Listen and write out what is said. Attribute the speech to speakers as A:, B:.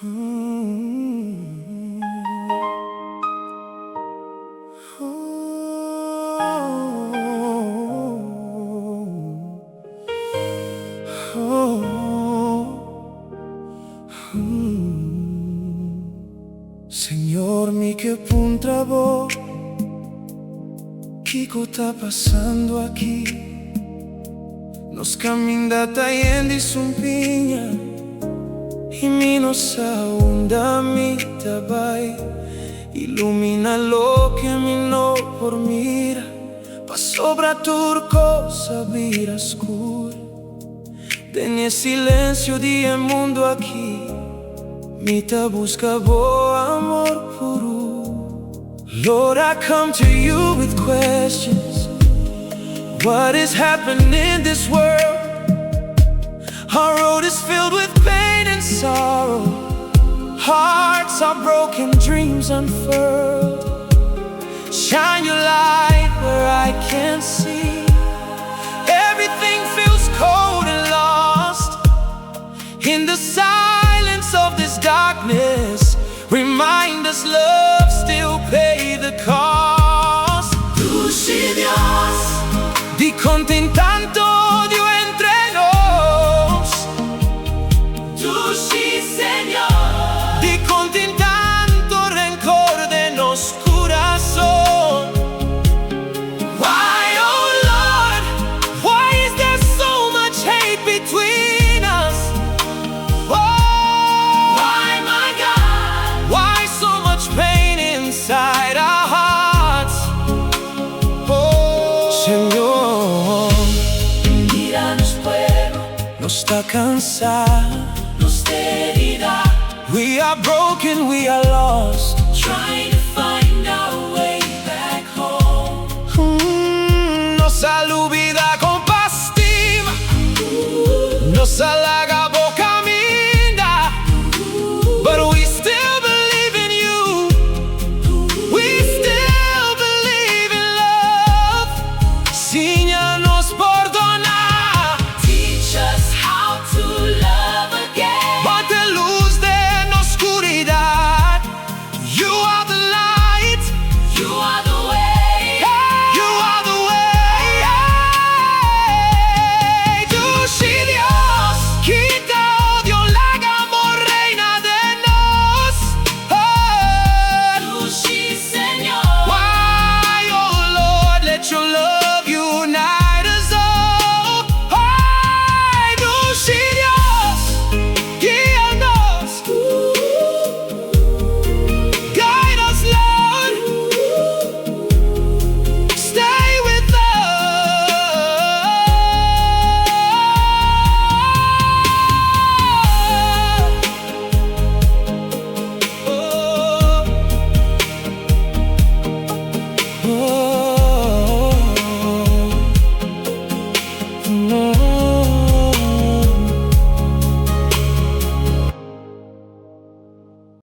A: Mm. Señor, mi que puntrabo, Kiko está passando aqui. Nos caminda tayendi sumpinha, e mi nos aunda mi tabai. Ilumina lo que mi no por mira, pa sobra turcosa vira escura. Tenha silêncio de mundo aqui, mi ta busca bo amor puro. Lord, I come to you with questions. What is happening in this world? Our road is filled with pain and sorrow. Hearts are broken, dreams unfurled. Shine your light where I can't see. Everything feels cold and lost. In the silence of this darkness, remind us love still pay the cost. Dushi, Dios, Dikon tanto Dios entre nos. Dushi, Señor, Dikon tanto rencor de nos corazón. Why, oh Lord, why is there so much hate between us? Oh, why, my God, why so much pain inside our hearts? Oh, Señor,
B: Míranos pueblo,
A: nos está cansado.
B: nos herirá,
A: We are broken, we are lost.
B: trying to find our way back home.
A: Nos alubida con pastima, nos halaga